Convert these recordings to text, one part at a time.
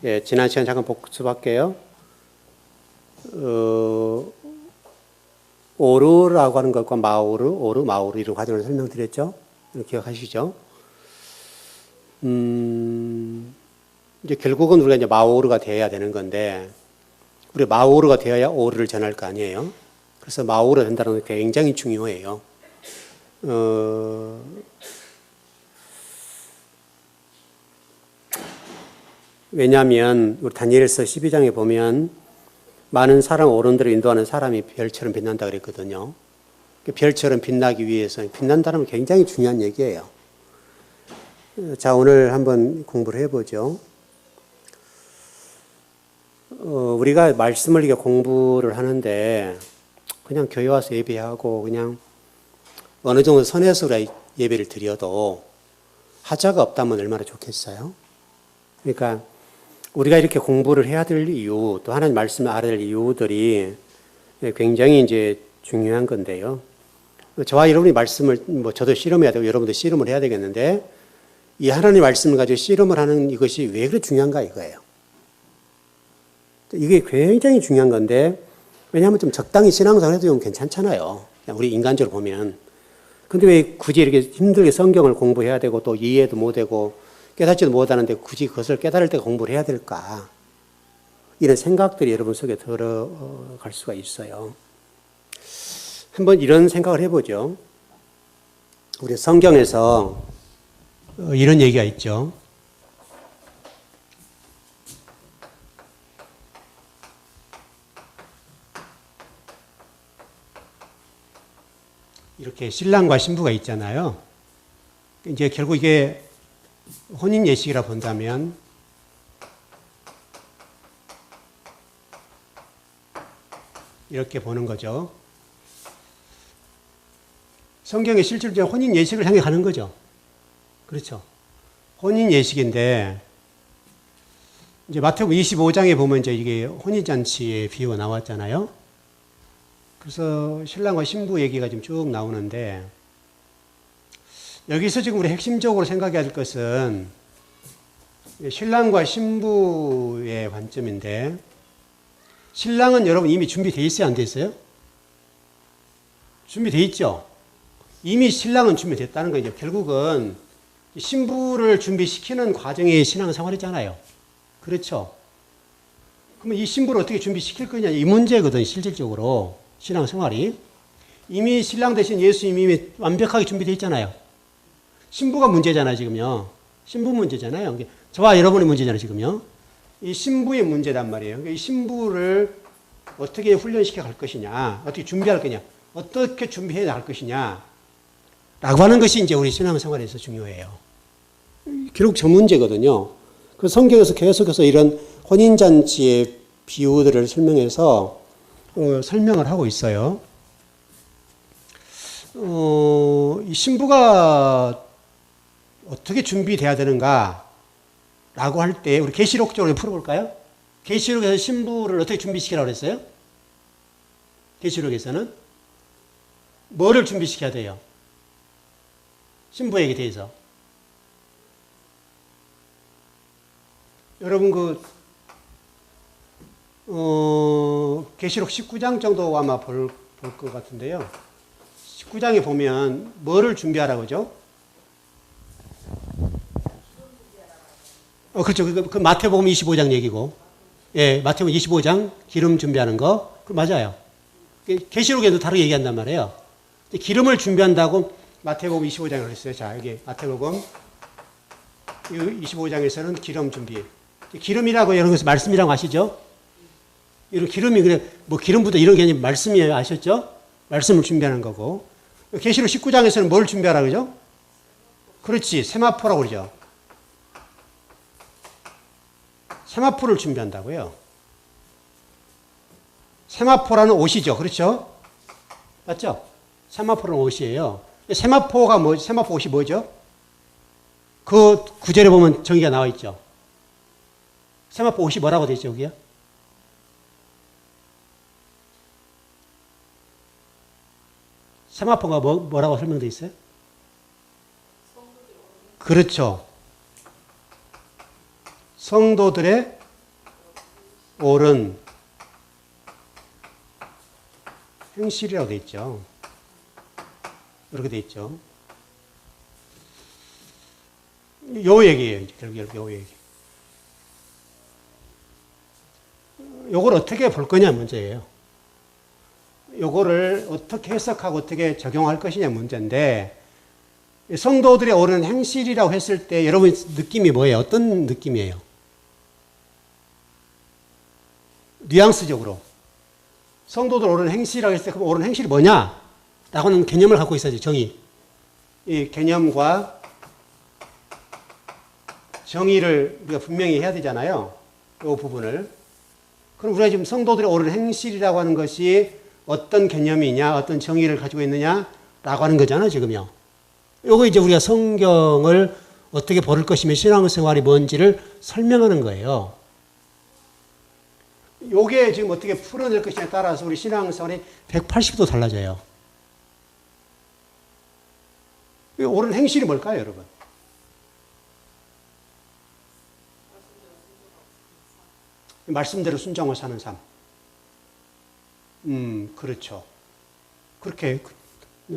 예, 지난 시간 잠깐 복습할게요. 오르라고 하는 것과 마오르, 마오르 이런 과정을 설명드렸죠. 기억하시죠? 이제 결국은 우리가 이제 마오르가 되어야 되는 건데, 우리 마오르가 되어야 오르를 전할 거 아니에요. 그래서 마오르가 된다는 게 굉장히 중요해요. 왜냐하면 우리 다니엘서 12장에 보면 많은 사람 어른들을 인도하는 사람이 별처럼 빛난다 그랬거든요. 별처럼 빛나기 위해서 빛난다는 건 굉장히 중요한 얘기예요. 자, 오늘 한번 공부를 해보죠. 우리가 말씀을 이렇게 공부를 하는데 그냥 교회 와서 예배하고 그냥 어느 정도 선에서 예배를 드려도 하자가 없다면 얼마나 좋겠어요? 그러니까 우리가 이렇게 공부를 해야 될 이유, 또 하나님 말씀을 알아야 될 이유들이 굉장히 이제 중요한 건데요. 저와 여러분이 말씀을, 저도 씨름해야 되고 여러분도 씨름을 해야 되겠는데, 이 하나님 말씀을 가지고 씨름을 하는 이것이 왜 그렇게 중요한가 이거예요. 이게 굉장히 중요한 건데, 왜냐하면 좀 적당히 신앙생활 해도 좀 괜찮잖아요. 우리 인간적으로 보면. 근데 왜 굳이 이렇게 힘들게 성경을 공부해야 되고 또 이해도 못하고 깨닫지도 못하는데 굳이 그것을 깨달을 때 공부를 해야 될까? 이런 생각들이 여러분 속에 들어갈 수가 있어요. 한번 이런 생각을 해보죠. 우리 성경에서 이런 얘기가 있죠. 이렇게 신랑과 신부가 있잖아요. 이제 결국 이게 혼인 예식이라 본다면 이렇게 보는 거죠. 성경에 실질적으로 혼인 예식을 향해 가는 거죠. 그렇죠. 혼인 예식인데 이제 마태복음 25장에 보면 이제 이게 혼인 잔치의 비유가 나왔잖아요. 그래서 신랑과 신부 얘기가 지금 쭉 나오는데 여기서 지금 우리 핵심적으로 생각해야 될 것은 신랑과 신부의 관점인데, 신랑은 여러분 이미 준비되어 있어요? 안 돼 있어요? 준비되어 있죠? 이미 신랑은 준비됐다는 거죠. 결국은 신부를 준비시키는 과정이 신앙생활이잖아요. 그렇죠? 그러면 이 신부를 어떻게 준비시킬 거냐, 이 문제거든. 실질적으로 신앙생활이. 이미 신랑 대신 예수님이 이미 완벽하게 준비되어 있잖아요. 신부가 문제잖아요, 지금요. 신부 문제잖아요. 저와 여러분의 문제잖아요, 지금요. 이 신부의 문제단 말이에요. 그러니까 이 신부를 어떻게 훈련시켜 갈 것이냐, 어떻게 준비할 거냐, 어떻게 준비해야 할 것이냐, 라고 하는 것이 이제 우리 신앙생활에서 중요해요. 결국 저 문제거든요. 그 성경에서 계속해서 이런 혼인잔치의 비유들을 설명해서 설명을 하고 있어요. 이 신부가 어떻게 준비돼야 되는가 라고 할 때 우리 계시록 쪽으로 풀어볼까요? 계시록에서 신부를 어떻게 준비시키라고 그랬어요? 계시록에서는 뭐를 준비시켜야 돼요? 신부에게 대해서. 여러분 계시록 19장 정도 아마 볼 것 같은데요. 19장에 보면 뭐를 준비하라고 하죠? 그렇죠. 그 마태복음 25장 얘기고. 예, 마태복음 25장 기름 준비하는 거. 그 맞아요. 계시록에도 다르게 얘기한단 말이에요. 기름을 준비한다고 마태복음 25장을 했어요. 자, 여기 마태복음 25장에서는 기름 준비. 기름이라고 이런 것을 말씀이라고 아시죠? 이런 기름이 그래 뭐 기름부터 이런 개념 말씀이에요. 아셨죠? 말씀을 준비하는 거고. 계시록 19장에서는 뭘 준비하라고 그러죠? 그렇지. 세마포라고 그러죠. 세마포를 준비한다고요. 세마포라는 옷이죠. 그렇죠? 맞죠? 세마포라는 옷이에요. 세마포가 세마포 옷이 뭐죠? 그 구절에 보면 정의가 나와 있죠. 세마포 옷이 뭐라고 되어 있죠, 여기요? 세마포가 뭐라고 설명되어 있어요? 그렇죠. 성도들의 옳은 행실이라고 되어 있죠. 이렇게 되어 있죠. 요 얘기예요. 결국 요 얘기. 요걸 어떻게 볼 거냐 문제예요. 요거를 어떻게 해석하고 어떻게 적용할 것이냐 문제인데, 성도들의 옳은 행실이라고 했을 때 여러분 느낌이 뭐예요? 어떤 느낌이에요? 뉘앙스적으로. 성도들 옳은 행실이라고 했을 때 그럼 옳은 행실이 뭐냐? 라고 하는 개념을 갖고 있어야죠. 정의. 이 개념과 정의를 우리가 분명히 해야 되잖아요. 이 부분을. 그럼 우리가 지금 성도들의 옳은 행실이라고 하는 것이 어떤 개념이냐, 어떤 정의를 가지고 있느냐라고 하는 거잖아요, 지금요. 요거 이제 우리가 성경을 어떻게 볼 것이며 신앙생활이 뭔지를 설명하는 거예요. 요게 지금 어떻게 풀어낼 것이냐에 따라서 우리 신앙생활이 180도 달라져요. 옳은 행실이 뭘까요, 여러분? 말씀대로 순종하고 사는 삶. 그렇죠. 그렇게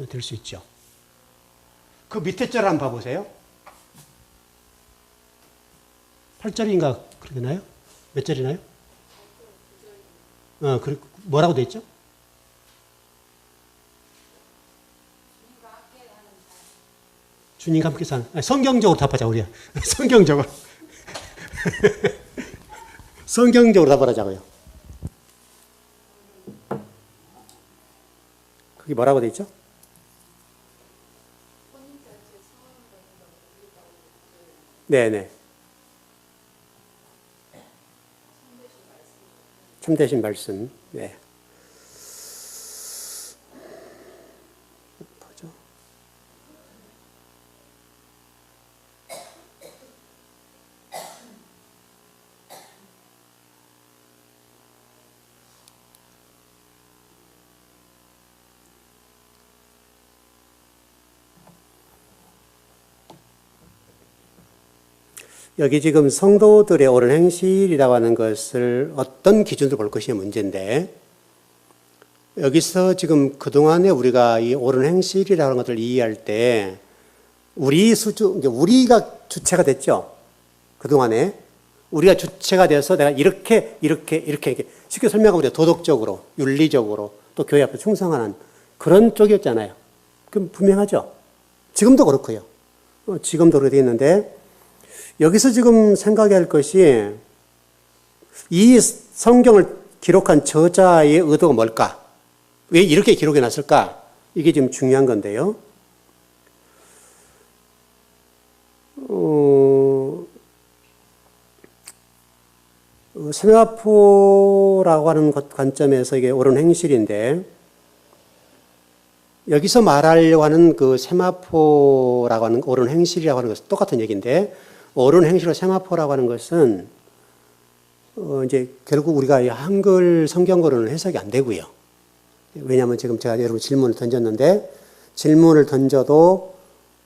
될 수 있죠. 그 밑에 절 한번 봐보세요. 8절인가 그렇게 나요? 몇 절이나요? 뭐라고 돼 있죠? 주님과 함께 사는. 성경적으로 답하자, 우리야. 성경적으로. 성경적으로 답하자고요. 그게 뭐라고 돼 있죠? 네네. 참되신 말씀. 네. 보죠. 여기 지금 성도들의 옳은 행실이라고 하는 것을 어떤 기준으로 볼 것이 문제인데, 여기서 지금 그동안에 우리가 이 옳은 행실이라고 하는 것을 이해할 때, 우리가 주체가 됐죠. 그동안에. 우리가 주체가 돼서 내가 이렇게 쉽게 설명하면 도덕적으로, 윤리적으로, 또 교회 앞에 충성하는 그런 쪽이었잖아요. 그럼 분명하죠. 지금도 그렇고요. 지금도 그렇게 되어 있는데, 여기서 지금 생각해야 할 것이 이 성경을 기록한 저자의 의도가 뭘까? 왜 이렇게 기록해 놨을까? 이게 지금 중요한 건데요. 세마포라고 하는 관점에서 이게 옳은 행실인데, 여기서 말하려고 하는 그 세마포라고 하는 옳은 행실이라고 하는 것은 똑같은 얘기인데, 옳은 행실과 세마포라고 하는 것은 이제 결국 우리가 한글 성경으로는 해석이 안 되고요. 왜냐하면 지금 제가 여러분 질문을 던졌는데, 질문을 던져도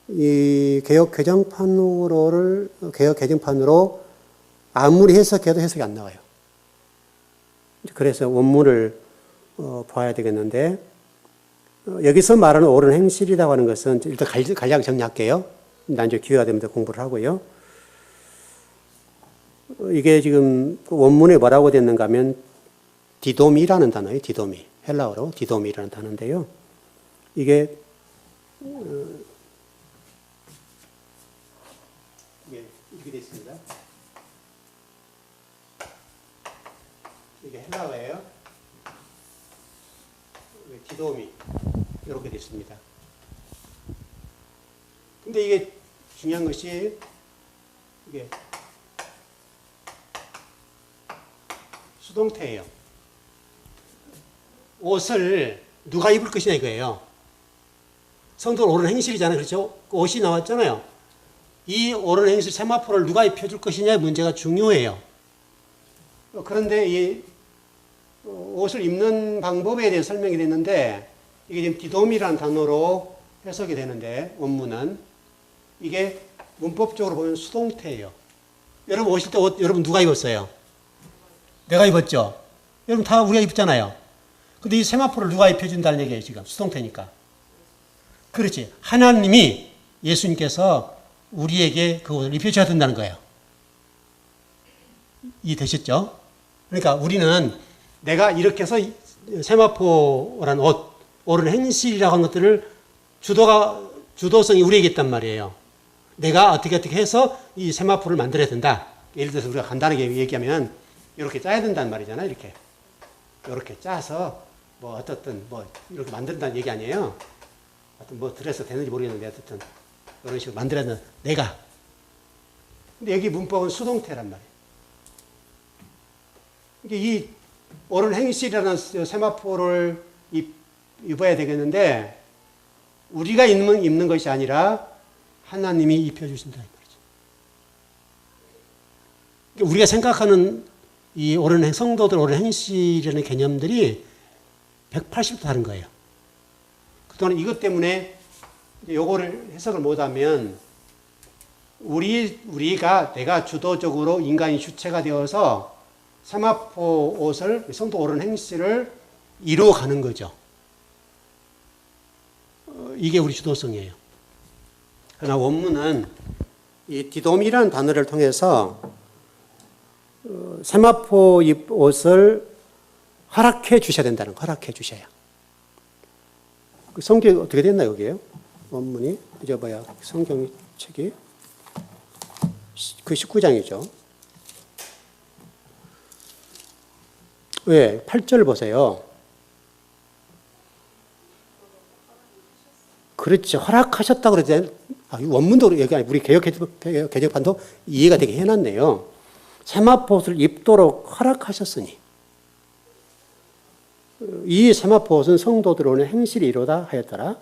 이 개역 개정판으로 아무리 해석해도 해석이 안 나와요. 그래서 원문을 봐야 되겠는데, 여기서 말하는 옳은 행실이라고 하는 것은 일단 간략히 정리할게요. 나중에 기회가 되면 공부를 하고요. 이게 지금 원문에 뭐라고 됐는가 하면 디도미라는 단어예요. 디도미. 헬라어로 디도미라는 단어인데요. 이게 이렇게 되어 있습니다. 이게 헬라어예요. 디도미. 이렇게 되어 있습니다. 근데 이게 중요한 것이 이게 수동태예요. 옷을 누가 입을 것이냐 이거예요. 성도는 옳은 행실이잖아요. 그렇죠? 옷이 나왔잖아요. 이 옳은 행실 세마포를 누가 입혀줄 것이냐의 문제가 중요해요. 그런데 이 옷을 입는 방법에 대해 설명이 됐는데, 이게 지금 디돔이라는 단어로 해석이 되는데, 원문은 이게 문법적으로 보면 수동태예요. 여러분 오실 때 옷 여러분 누가 입었어요? 내가 입었죠. 여러분 다 우리가 입잖아요. 근데 이 세마포를 누가 입혀준다는 얘기예요, 지금. 수동태니까. 그렇지. 하나님이, 예수님께서 우리에게 그 옷을 입혀줘야 된다는 거예요. 이해되셨죠? 그러니까 우리는 내가 이렇게 해서 세마포란 옷, 옳은 행실이라고 하는 것들을 주도성이 우리에게 있단 말이에요. 내가 어떻게 해서 이 세마포를 만들어야 된다. 예를 들어서 우리가 간단하게 얘기하면 이렇게 짜야 된다는 말이잖아요. 이렇게 짜서 뭐 어떻든 뭐 이렇게 만든다는 얘기 아니에요. 하여튼 뭐 드레스 되는지 모르겠는데 어쨌든 이런 식으로 만들어야 된다. 내가. 근데 여기 문법은 수동태란 말이에요. 이 옳은 행실이라는 세마포를 입어야 되겠는데 우리가 입는 것이 아니라 하나님이 입혀주신다는 말이죠. 그러니까 우리가 생각하는 이 옳은 성도들 옳은 행실이라는 개념들이 180도 다른 거예요. 그동안 이것 때문에 요거를 해석을 못하면 내가 주도적으로 인간이 주체가 되어서 세마포 옷을 성도 옳은 행실을 이루어가는 거죠. 이게 우리 주도성이에요. 그러나 원문은 이 디돔이라는 단어를 통해서 세마포 옷을 허락해 주셔야 된다는 거, 허락해 주셔야. 성경이 어떻게 됐나요, 여기에요? 원문이. 잊어봐야 성경 책이. 그 19장이죠. 왜? 8절 보세요. 그렇죠. 허락하셨다고 그러지. 원문도 여기 아니 우리 개혁판도 이해가 되게 해놨네요. 세마포옷을 입도록 허락하셨으니 이 세마포옷은 성도들 오는 행실이 이루다 하였더라.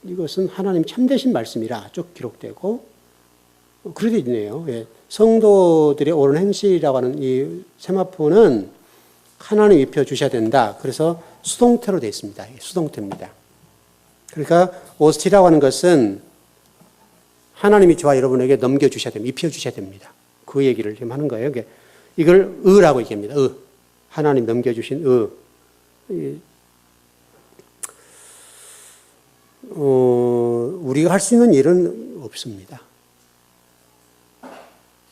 이것은 하나님 참되신 말씀이라 쭉 기록되고 그래도 있네요. 예. 성도들의 옳은 행실이라고 하는 이 세마포는 하나님 입혀 주셔야 된다. 그래서 수동태로 되어 있습니다. 수동태입니다. 그러니까 옷이라고 하는 것은 하나님이 저와 여러분에게 넘겨주셔야 됩니다. 입혀주셔야 됩니다. 그 얘기를 지금 하는 거예요. 이걸 의라고 얘기합니다. 하나님 넘겨주신 우리가 할 수 있는 일은 없습니다.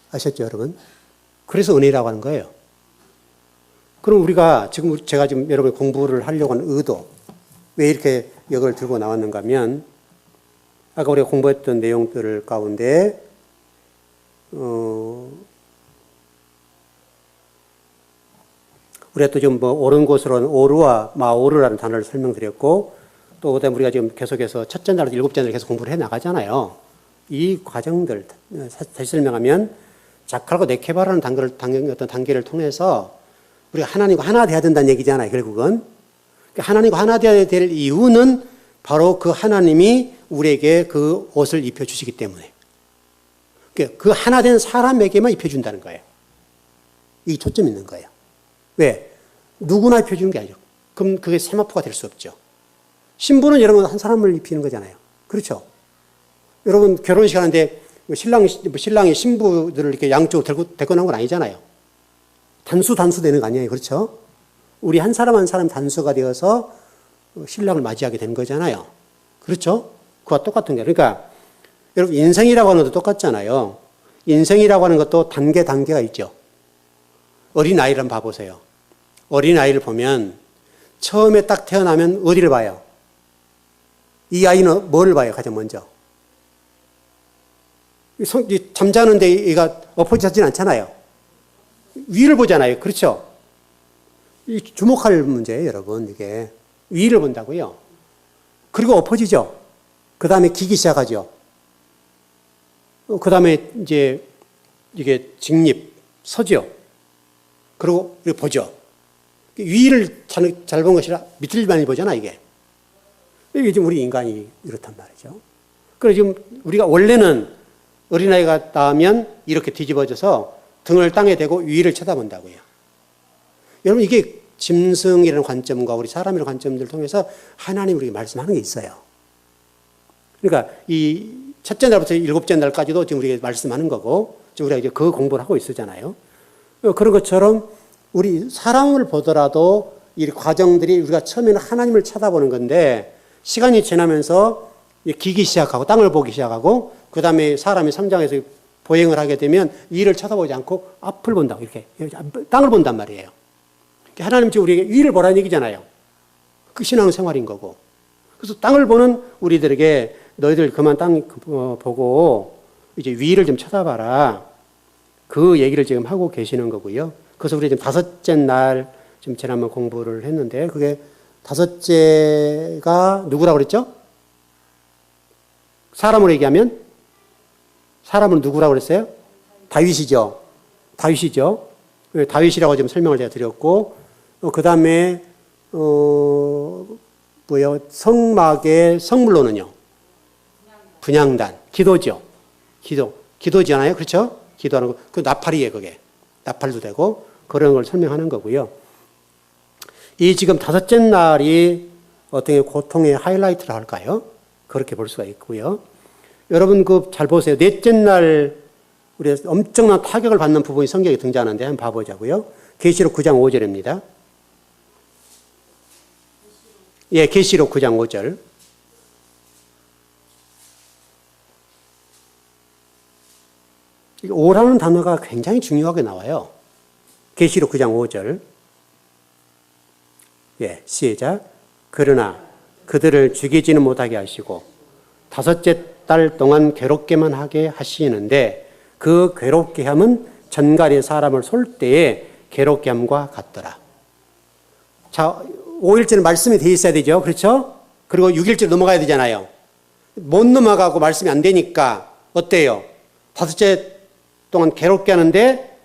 아셨죠, 여러분? 그래서 은혜라고 하는 거예요. 그럼 제가 지금 여러분 공부를 하려고 하는 의도, 왜 이렇게 이걸 들고 나왔는가 하면, 아까 우리가 공부했던 내용들 가운데, 우리가 또 좀 옳은 곳으로는 오르와 마오르라는 단어를 설명드렸고, 또 그다음에 우리가 지금 계속해서 첫째 날부터 일곱째 날 계속 공부를 해 나가잖아요. 이 과정들, 다시 설명하면, 자칼과 네케바라는 어떤 단계를 통해서 우리가 하나님과 하나 돼야 된다는 얘기잖아요, 결국은. 하나님과 하나 돼야 될 이유는 바로 그 하나님이 우리에게 그 옷을 입혀주시기 때문에. 그 하나 된 사람에게만 입혀준다는 거예요. 이 초점이 있는 거예요. 왜? 누구나 입혀주는 게 아니죠. 그럼 그게 세마포가 될 수 없죠. 신부는 여러분 한 사람을 입히는 거잖아요. 그렇죠? 여러분 결혼식 하는데 신랑이 신부들을 이렇게 양쪽으로 데리고 나온 건 아니잖아요. 단수 되는 거 아니에요. 그렇죠? 우리 한 사람 한 사람 단수가 되어서 신랑을 맞이하게 된 거잖아요. 그렇죠? 그와 똑같은 거예요. 그러니까 여러분 인생이라고 하는 것도 똑같잖아요. 인생이라고 하는 것도 단계가 있죠. 어린아이를 한번 봐보세요. 어린아이를 보면 처음에 딱 태어나면 어디를 봐요? 이 아이는 뭐를 봐요? 가장 먼저. 잠자는데 얘가 엎어지진 않잖아요. 위를 보잖아요. 그렇죠? 주목할 문제예요, 여러분. 이게 위를 본다고요. 그리고 엎어지죠. 그 다음에 기기 시작하죠. 그 다음에 이제 이게 직립, 서죠. 그리고 이렇게 보죠. 위를 잘 본 것이라 밑을 많이 보잖아, 이게. 이게 지금 우리 인간이 이렇단 말이죠. 그래서 지금 우리가 원래는 어린아이가 나오면 이렇게 뒤집어져서 등을 땅에 대고 위를 쳐다본다고요. 여러분, 이게 짐승이라는 관점과 우리 사람이라는 관점들을 통해서 하나님이 우리에게 말씀하는 게 있어요. 그러니까 이 첫째 날부터 일곱째 날까지도 지금 우리에게 말씀하는 거고, 우리가 이제 그 공부를 하고 있었잖아요. 그런 것처럼 우리 사람을 보더라도 이 과정들이 우리가 처음에는 하나님을 쳐다보는 건데 시간이 지나면서 기기 시작하고 땅을 보기 시작하고 그 다음에 사람이 성장해서 보행을 하게 되면 위를 쳐다보지 않고 앞을 본다고 이렇게 땅을 본단 말이에요. 하나님 지금 우리에게 위를 보라는 얘기잖아요. 그 신앙생활인 거고. 그래서 땅을 보는 우리들에게 너희들 그만 땅 보고 이제 위를 좀 쳐다봐라. 그 얘기를 지금 하고 계시는 거고요. 그래서 우리 지금 다섯째 날 지금 지난번 공부를 했는데 그게 다섯째가 누구라고 그랬죠? 사람으로 얘기하면 사람은 누구라고 그랬어요? 다윗이죠. 다윗이죠. 다윗이라고 지금 설명을 제가 드렸고 그 다음에 성막의 성물로는요. 분향단, 기도죠. 기도잖아요. 그렇죠? 기도하는 거. 그 나팔이에요, 그게. 나팔도 되고 그런 걸 설명하는 거고요. 이 지금 다섯째 날이 어떻게 고통의 하이라이트라 할까요? 그렇게 볼 수가 있고요. 여러분 그 잘 보세요. 넷째 날 우리 엄청난 타격을 받는 부분이 성경에 등장하는데 한번 봐보자고요. 계시록 9장 5절입니다. 예, 계시록 9장 5절. 오라는 단어가 굉장히 중요하게 나와요. 계시록 9장 5절. 예, 시작. 그러나 그들을 죽이지는 못하게 하시고 다섯째 달 동안 괴롭게만 하게 하시는데 그 괴롭게 함은 전갈이 사람을 쏠 때의 괴롭게 함과 같더라. 자, 5일째는 말씀이 돼 있어야 되죠. 그렇죠? 그리고 6일째 넘어가야 되잖아요. 못 넘어가고 말씀이 안 되니까 어때요? 다섯째 동안 괴롭게 하는데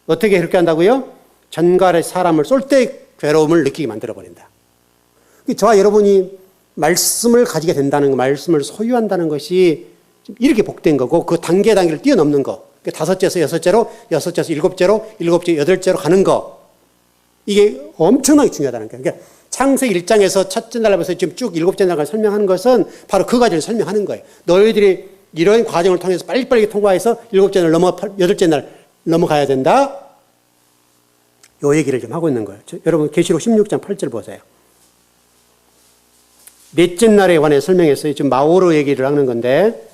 어떻게 괴롭게 한다고요? 전갈의 사람을 쏠 때 괴로움을 느끼게 만들어버린다. 저와 여러분이 말씀을 가지게 된다는 거, 말씀을 소유한다는 것이 이렇게 복된 거고 그 단계를 뛰어넘는 거. 다섯째에서 여섯째로, 여섯째에서 일곱째로, 일곱째 여덟째로 가는 거. 이게 엄청나게 중요하다는 거예요. 그러니까 창세기 1장에서 첫째 날부터 지금 쭉 일곱째 날까지 설명하는 것은 바로 그 과정을 설명하는 거예요. 너희들이 이런 과정을 통해서 빨리빨리 통과해서 일곱째 날 여덟째 날 넘어가야 된다. 요 얘기를 좀 하고 있는 거예요. 여러분 계시록 16장 8절 보세요. 넷째 날에 관해 설명했어요. 지금 마오로 얘기를 하는 건데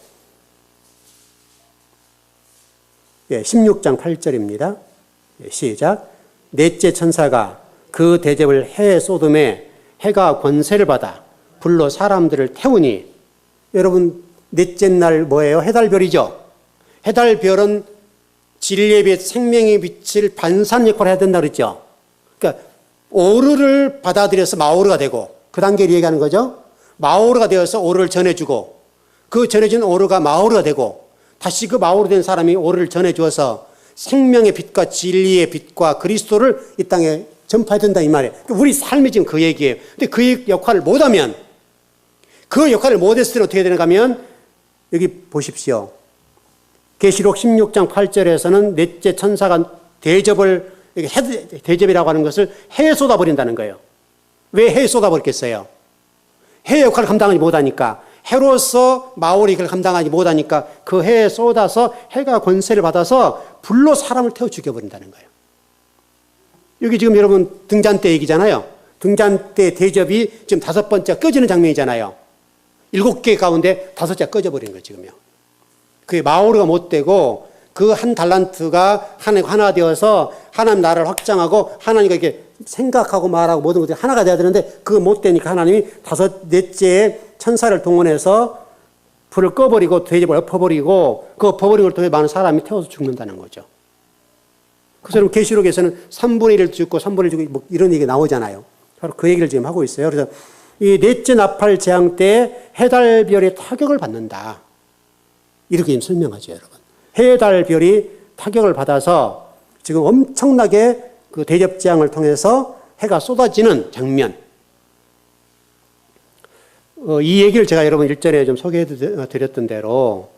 예, 16장 8절입니다. 예, 시작. 넷째 천사가 그 대접을 해에 쏟음에 해가 권세를 받아 불로 사람들을 태우니 여러분 넷째 날 뭐예요? 해달별이죠. 해달별은 진리의 빛, 생명의 빛을 반사하는 역할을 해야 된다 그랬죠. 그러니까 오르를 받아들여서 마오르가 되고 그 단계를 얘기하는 거죠. 마오르가 되어서 오르를 전해주고 그 전해준 오르가 마오르가 되고 다시 그 마오르 된 사람이 오르를 전해주어서 생명의 빛과 진리의 빛과 그리스도를 이 땅에 전파해야 된다 이 말이에요. 우리 삶이 지금 그 얘기예요. 근데 그 역할을 못하면 그 역할을 못했을 때 어떻게 되는가 하면 여기 보십시오. 계시록 16장 8절에서는 넷째 천사가 대접을 대접이라고 하는 것을 해에 쏟아버린다는 거예요. 왜 해에 쏟아버렸겠어요? 해 역할을 감당하지 못하니까 해로서 마오리 그걸 감당하지 못하니까 그 해에 쏟아서 해가 권세를 받아서 불로 사람을 태워 죽여버린다는 거예요. 여기 지금 여러분 등잔대 얘기잖아요. 등잔대 대접이 지금 5번째 꺼지는 장면이잖아요. 7개 가운데 5개 꺼져버린 거예요 지금요. 그게 마오르가 못 되고 그 한 달란트가 하나 되어서 하나님 나라를 확장하고 하나님과 이렇게 생각하고 말하고 모든 것들이 하나가 돼야 되는데 그거 못 되니까 하나님이 넷째에 천사를 동원해서 불을 꺼버리고 대접을 엎어버리고 그 엎어버린 걸 통해 많은 사람이 태워서 죽는다는 거죠. 그래서 여러분 계시록에서는 3분의 1을 죽고 3분의 1을 죽고 뭐 이런 얘기 나오잖아요. 바로 그 얘기를 지금 하고 있어요. 그래서 이 넷째 나팔 재앙 때 해달별의 타격을 받는다. 이렇게 지금 설명하죠, 여러분. 해달별이 타격을 받아서 지금 엄청나게 그 대접 재앙을 통해서 해가 쏟아지는 장면. 이 얘기를 제가 여러분 일전에 좀 소개해 드렸던 대로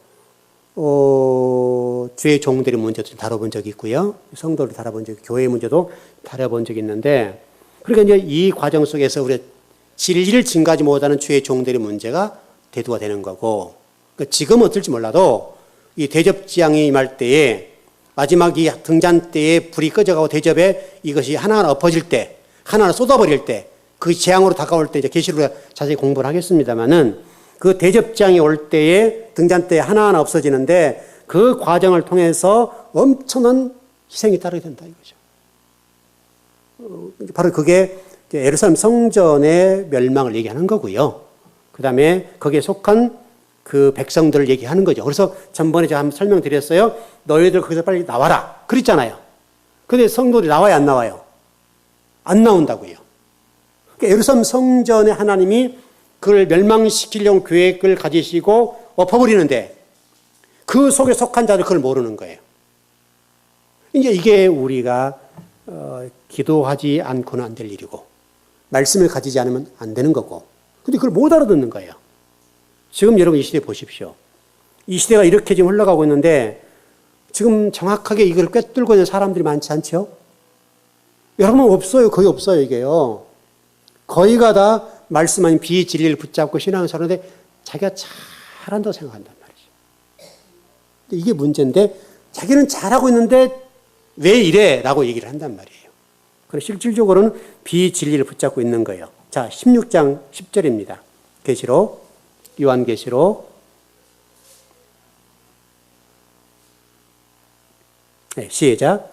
주의 종들의 문제도 다뤄본 적이 있고요. 성도를 다뤄본 적이 교회 문제도 다뤄본 적이 있는데 그러니까 이제 이 과정 속에서 우리 진리를 증가하지 못하는 주의 종들의 문제가 대두가 되는 거고 그러니까 지금은 어떨지 몰라도 이 대접 재앙이 임할 때에 마지막 이 등잔 때에 불이 꺼져가고 대접에 이것이 하나하나 엎어질 때, 하나하나 쏟아버릴 때, 그 재앙으로 다가올 때 이제 계시록에 자세히 공부를 하겠습니다만은 그 대접장이 올 때에 등잔 때에 하나하나 없어지는데 그 과정을 통해서 엄청난 희생이 따르게 된다 이거죠. 바로 그게 예루살렘 성전의 멸망을 얘기하는 거고요. 그 다음에 거기에 속한 그 백성들을 얘기하는 거죠. 그래서 전번에 제가 한번 설명드렸어요. 너희들 거기서 빨리 나와라. 그랬잖아요. 근데 성도들이 나와요, 안 나와요? 안 나온다고요. 그러니까 예루살렘 성전에 하나님이 그걸 멸망시키려고 계획을 가지시고 엎어버리는데 그 속에 속한 자들 그걸 모르는 거예요. 이제 이게 우리가 기도하지 않고는 안 될 일이고 말씀을 가지지 않으면 안 되는 거고 근데 그걸 못 알아듣는 거예요. 지금 여러분 이 시대 보십시오. 이 시대가 이렇게 지금 흘러가고 있는데 지금 정확하게 이걸 꿰뚫고 있는 사람들이 많지 않죠? 여러분 없어요. 거의 없어요 이게요. 거의가 다 말씀 아닌 비진리를 붙잡고 신앙을 사는데 자기가 잘한다고 생각한단 말이죠. 이게 문제인데 자기는 잘하고 있는데 왜 이래? 라고 얘기를 한단 말이에요. 그래서 실질적으로는 비진리를 붙잡고 있는 거예요. 자, 16장 10절입니다. 계시록, 요한계시록. 네, 시작.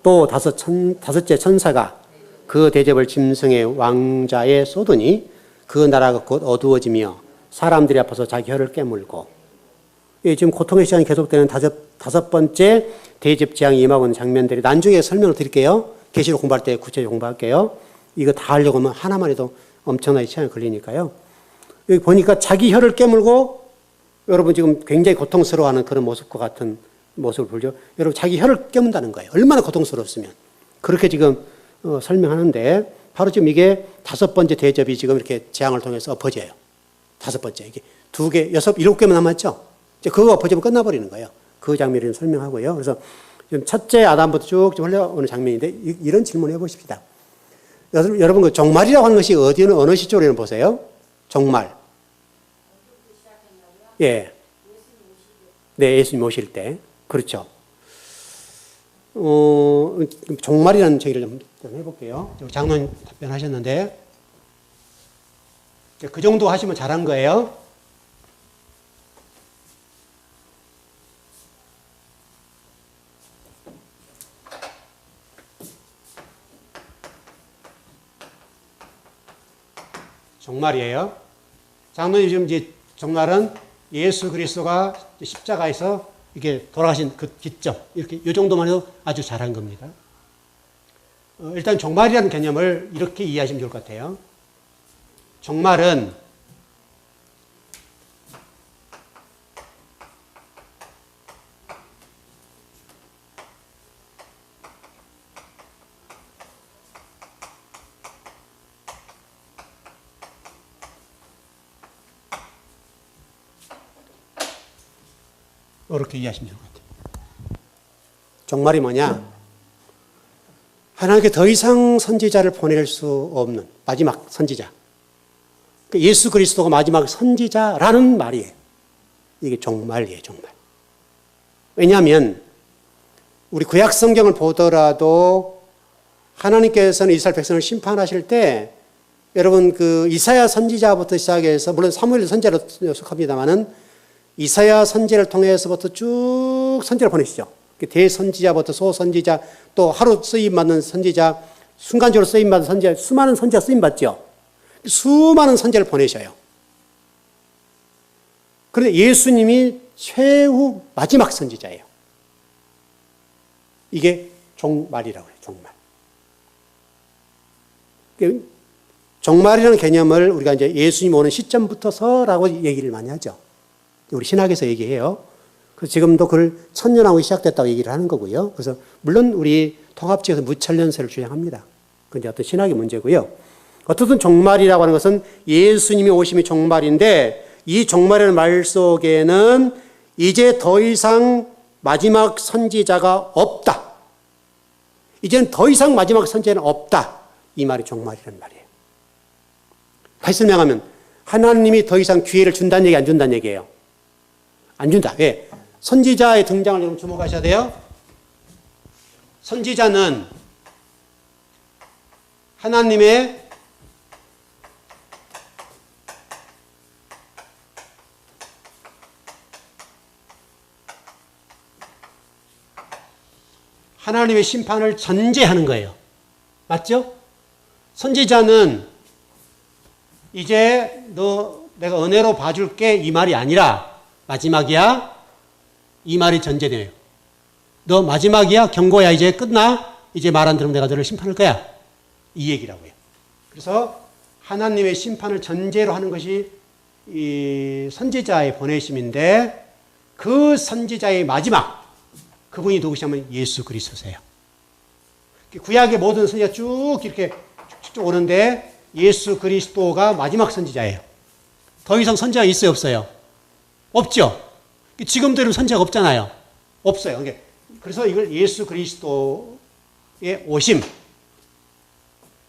또 다섯째 천사가 그 대접을 짐승의 왕자에 쏟으니 그 나라가 곧 어두워지며 사람들이 아파서 자기 혀를 깨물고 지금 고통의 시간이 계속되는 다섯 번째 대접 재앙이 임하고 있는 장면들이 나중에 설명을 드릴게요. 계시록 공부할 때 구체적으로 공부할게요. 이거 다 하려고 하면 하나만 해도 엄청나게 시간이 걸리니까요. 여기 보니까 자기 혀를 깨물고 여러분 지금 굉장히 고통스러워하는 그런 모습과 같은 모습을 보죠. 여러분 자기 혀를 깨문다는 거예요. 얼마나 고통스러웠으면. 그렇게 지금 설명하는데 바로 지금 이게 다섯 번째 대접이 지금 이렇게 재앙을 통해서 엎어져요. 다섯 번째. 이게 두 개, 일곱 개만 남았죠. 이제 그거 엎어지면 끝나버리는 거예요. 그 장면을 설명하고요. 그래서 지금 첫째 아담부터 쭉 흘러오는 장면인데 이런 질문을 해보십시다. 여러분 그 종말이라고 하는 것이 어느 시점으로 보세요? 종말. 예. 네, 예수님 오실 때. 그렇죠. 종말이라는 얘기를 좀 해볼게요. 장로님 답변하셨는데 그 정도 하시면 잘한 거예요. 종말이에요. 장로님 지금 이제 종말은 예수 그리스도가 십자가에서 이게 돌아가신 그 기점 이렇게 이 정도만 해도 아주 잘한 겁니다. 일단 종말이라는 개념을 이렇게 이해하시면 좋을 것 같아요. 종말은 이렇게 이해하시면 좋을 것 같아요. 종말이 뭐냐? 하나님께 더 이상 선지자를 보낼 수 없는 마지막 선지자. 예수 그리스도가 마지막 선지자라는 말이에요. 이게 종말이에요, 종말. 왜냐하면 우리 구약 성경을 보더라도 하나님께서는 이스라엘 백성을 심판하실 때 여러분 그 이사야 선지자부터 시작해서 물론 사무엘 선지자로 속합니다만은 이사야 선지를 통해서부터 쭉 선지를 보내시죠. 대선지자부터 소선지자 또 하루 쓰임받는 선지자 순간적으로 쓰임받는 선지자 수많은 선지자가 쓰임받죠. 수많은 선지자를 보내셔요. 그런데 예수님이 최후 마지막 선지자예요. 이게 종말이라고 해요. 종말. 종말이라는 개념을 우리가 이제 예수님 오는 시점부터서라고 얘기를 많이 하죠. 우리 신학에서 얘기해요. 그래서 지금도 그걸 천년왕국이 시작됐다고 얘기를 하는 거고요. 그래서 물론 우리 통합지에서 무천년세를 주장합니다. 그건 이제 어떤 신학의 문제고요. 어떻든 종말이라고 하는 것은 예수님이 오심이 종말인데 이 종말이라는 말 속에는 이제 더 이상 마지막 선지자가 없다. 이제는 더 이상 마지막 선지자는 없다. 이 말이 종말이라는 말이에요. 다시 설명하면 하나님이 더 이상 기회를 준다는 얘기 안 준다는 얘기예요. 안 준다. 왜? 선지자의 등장을 여러분 주목하셔야 돼요. 선지자는 하나님의 심판을 전제하는 거예요. 맞죠? 선지자는 이제 내가 은혜로 봐줄게 이 말이 아니라 마지막이야 이 말이 전제돼요. 너 마지막이야 경고야 이제 끝나 이제 말 안 들으면 내가 너를 심판할 거야 이 얘기라고요. 그래서 하나님의 심판을 전제로 하는 것이 이 선지자의 보내심인데 그 선지자의 마지막 그분이 누구시냐면 예수 그리스도세요. 구약의 모든 선지자 쭉 이렇게 쭉 오는데 예수 그리스도가 마지막 선지자예요. 더 이상 선지자가 있어요 없어요? 없죠. 지금도 이런 선지자가 없잖아요. 없어요. 그래서 이걸 예수 그리스도의 오심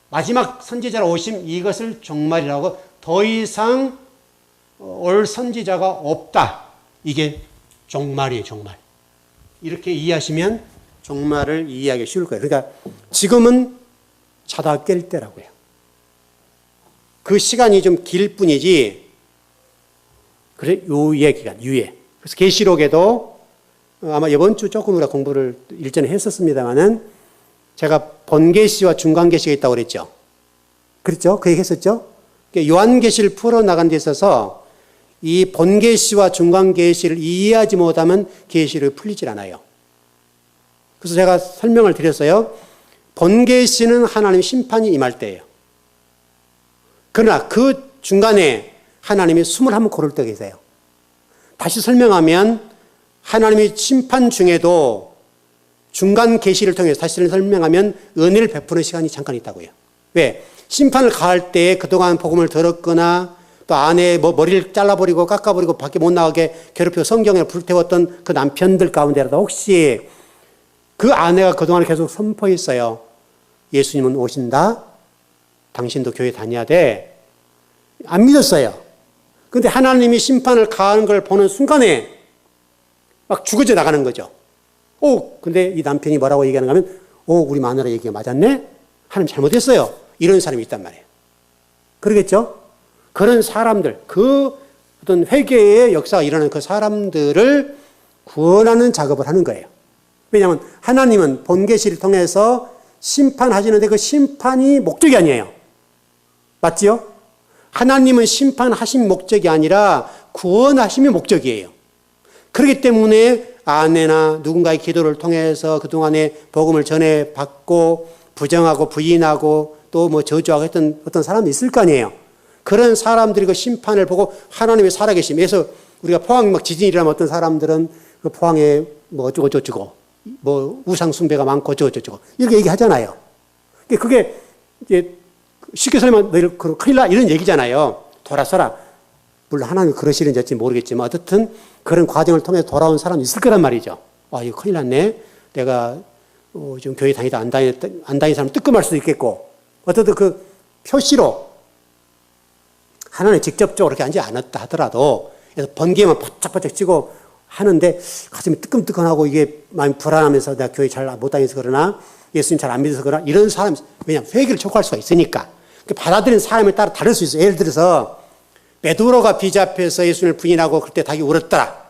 마지막 선지자로 오심 이것을 종말이라고 더 이상 올 선지자가 없다. 이게 종말이에요. 종말. 이렇게 이해하시면 종말을 이해하기 쉬울 거예요. 그러니까 지금은 자다 깰 때라고요. 그 시간이 좀 길 뿐이지 그래 유예 기간, 유예. 그래서 계시록에도 아마 이번 주 조금 우리가 공부를 일전에 했었습니다만은 제가 번계시와 중간계시가 있다고 그랬죠. 그랬죠? 그 얘기 했었죠? 요한계시를 풀어나간 데 있어서 이 번계시와 중간계시를 이해하지 못하면 계시록이 풀리질 않아요. 그래서 제가 설명을 드렸어요. 번계시는 하나님 심판이 임할 때예요. 그러나 그 중간에 하나님이 숨을 한번 고를 때 계세요. 다시 설명하면 하나님의 심판 중에도 중간 계시를 통해서 다시 설명하면 은혜를 베푸는 시간이 잠깐 있다고요. 왜? 심판을 가할 때 그동안 복음을 들었거나 또 아내의 머리를 잘라버리고 깎아버리고 밖에 못 나가게 괴롭히고 성경에 불태웠던 그 남편들 가운데라도 혹시 그 아내가 그동안 계속 선포했어요. 예수님은 오신다. 당신도 교회 다녀야 돼. 안 믿었어요. 근데 하나님이 심판을 가하는 걸 보는 순간에 막 죽어져 나가는 거죠. 근데 이 남편이 뭐라고 얘기하는가 하면, 우리 마누라 얘기가 맞았네? 하나님 잘못했어요. 이런 사람이 있단 말이에요. 그러겠죠? 그런 사람들, 그 어떤 회개의 역사가 일어나는 그 사람들을 구원하는 작업을 하는 거예요. 왜냐하면 하나님은 번계시를 통해서 심판하시는데 그 심판이 목적이 아니에요. 맞지요? 하나님은 심판하신 목적이 아니라 구원하심이 목적이에요. 그렇기 때문에 아내나 누군가의 기도를 통해서 그동안에 복음을 전해받고 부정하고 부인하고 또 뭐 저주하고 했던 어떤 사람이 있을 거 아니에요. 그런 사람들이 그 심판을 보고 하나님의 살아계심. 그래서 우리가 포항 막 지진이 일어나면 어떤 사람들은 그 포항에 뭐 어쩌고 뭐 우상숭배가 많고 어쩌고 이렇게 얘기하잖아요. 그게 이제 쉽게 설명하면 너희를 큰일 나 이런 얘기잖아요. 돌아서라. 물론 하나님이 그러시는지 모르겠지만 어쨌든 그런 과정을 통해 돌아온 사람이 있을 거란 말이죠. 이거 큰일 났네. 내가 좀 교회 다니다 안 다니는 사람 뜨끔할 수도 있겠고 어쨌든 그 표시로 하나님 직접적으로 그렇게 하지 않았다 하더라도 그래서 번개만 바짝바짝 치고 하는데 가슴이 뜨끔뜨끔하고 이게 마음이 불안하면서 내가 교회 잘 못 다녀서 그러나 예수님 잘 안 믿어서 그러나 이런 사람 왜냐하면 회개를 촉구할 수가 있으니까 받아들이는 사람에 따라 다를 수 있어요. 예를 들어서 베드로가 비자 앞에서 예수님을 부인하고 그때 닭이 울었더라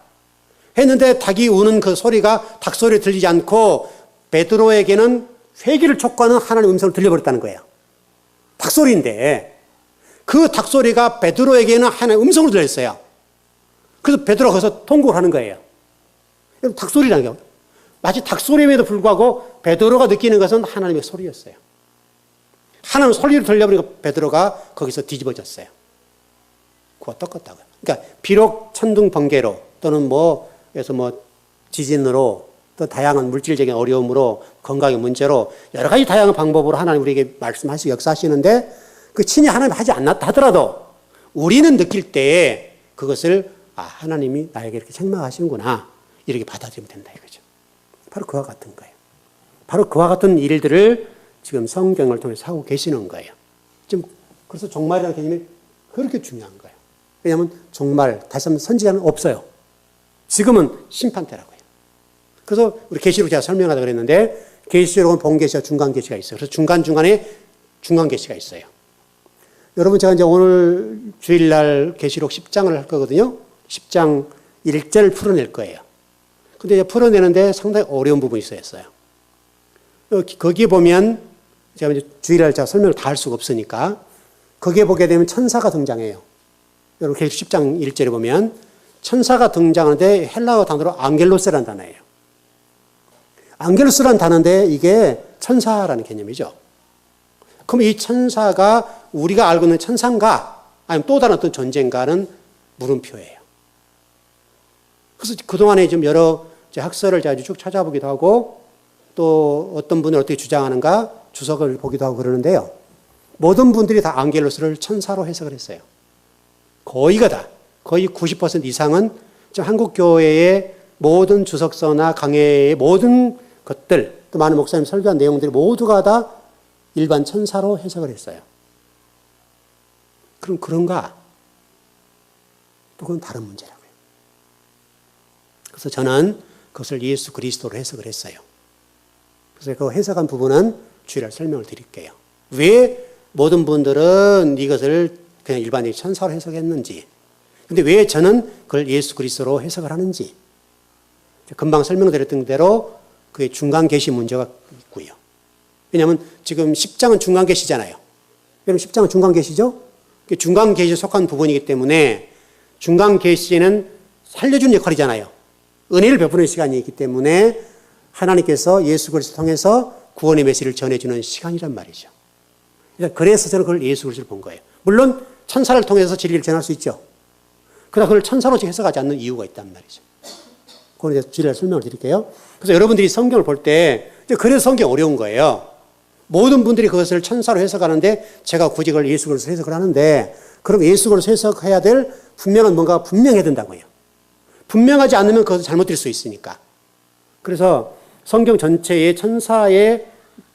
했는데 닭이 우는 그 소리가 닭소리에 들리지 않고 베드로에게는 회개를 촉구하는 하나님의 음성을 들려버렸다는 거예요. 닭소리인데 그 닭소리가 베드로에게는 하나님의 음성으로 들렸어요. 그래서 베드로가 거기서 통곡을 하는 거예요. 닭소리라는 게 마치 닭소리임에도 불구하고 베드로가 느끼는 것은 하나님의 소리였어요. 하나님 소리를 들려버리고 베드로가 거기서 뒤집어졌어요. 그거 똑같다고요. 그러니까 비록 천둥 번개로 또는 그래서 지진으로 또 다양한 물질적인 어려움으로 건강의 문제로 여러 가지 다양한 방법으로 하나님 우리에게 말씀하시고 역사하시는데 그 친히 하나님 하지 않았다 하더라도 우리는 느낄 때에 그것을 하나님이 나에게 이렇게 책망하시는구나 이렇게 받아들이면 된다 이거죠. 바로 그와 같은 거예요. 바로 그와 같은 일들을 지금 성경을 통해서 하고 계시는 거예요. 지금 그래서 종말이라는 개념이 그렇게 중요한 거예요. 왜냐하면 종말, 다시 한번 선지자는 없어요. 지금은 심판 때라고요. 그래서 우리 계시록 제가 설명하다 그랬는데 계시록은 본계시와 중간계시가 있어요. 그래서 중간중간에 중간계시가 있어요. 여러분 제가 이제 오늘 주일날 계시록 10장을 할 거거든요. 10장 1절을 풀어낼 거예요. 근데 이제 풀어내는데 상당히 어려운 부분이 있어요. 거기에 보면 제가 이제 주일날 제가 설명을 다 할 수가 없으니까 거기에 보게 되면 천사가 등장해요. 여러분 계시록 10장 1절에 보면 천사가 등장하는데 헬라어 단어로 앙겔로스라는 단어예요. 앙겔로스라는 단어인데 이게 천사라는 개념이죠. 그럼 이 천사가 우리가 알고 있는 천사인가 아니면 또 다른 어떤 존재인가는 물음표예요. 그래서 그동안에 좀 여러 학설을 제가 쭉 찾아보기도 하고 또 어떤 분을 어떻게 주장하는가 주석을 보기도 하고 그러는데요. 모든 분들이 다 앙겔로스를 천사로 해석을 했어요. 거의가 다. 거의 90% 이상은 지금 한국교회의 모든 주석서나 강해의 모든 것들 또 많은 목사님 설교한 내용들이 모두가 다 일반 천사로 해석을 했어요. 그럼 그런가? 또 그건 다른 문제라고요. 그래서 저는 그것을 예수 그리스도로 해석을 했어요. 그래서 그 해석한 부분은 주일날 설명을 드릴게요. 왜 모든 분들은 이것을 그냥 일반적인 천사로 해석했는지, 근데 왜 저는 그걸 예수 그리스도로 해석을 하는지, 금방 설명드렸던 대로 그의 중간 계시 문제가 있고요. 왜냐하면 지금 10장은 중간 계시잖아요. 여러분 10장은 중간 계시죠? 중간 계시에 속한 부분이기 때문에 중간 계시는 살려주는 역할이잖아요. 은혜를 베푸는 시간이 있기 때문에 하나님께서 예수 그리스도를 통해서 구원의 메시지를 전해주는 시간이란 말이죠. 그래서 저는 그걸 예수 그리스도를 본 거예요. 물론 천사를 통해서 진리를 전할 수 있죠. 그러나 그걸 천사로 해석하지 않는 이유가 있단 말이죠. 그걸 이제 주일날 설명을 드릴게요. 그래서 여러분들이 성경을 볼 때 그래서 성경이 어려운 거예요. 모든 분들이 그것을 천사로 해석하는데 제가 굳이 그걸 예수 그리스도로 해석을 하는데 그럼 예수 그리스도로 해석해야 될 분명한 뭔가 분명해야 된다고요. 분명하지 않으면 그것을 잘못될 수 있으니까. 그래서 성경 전체의 천사의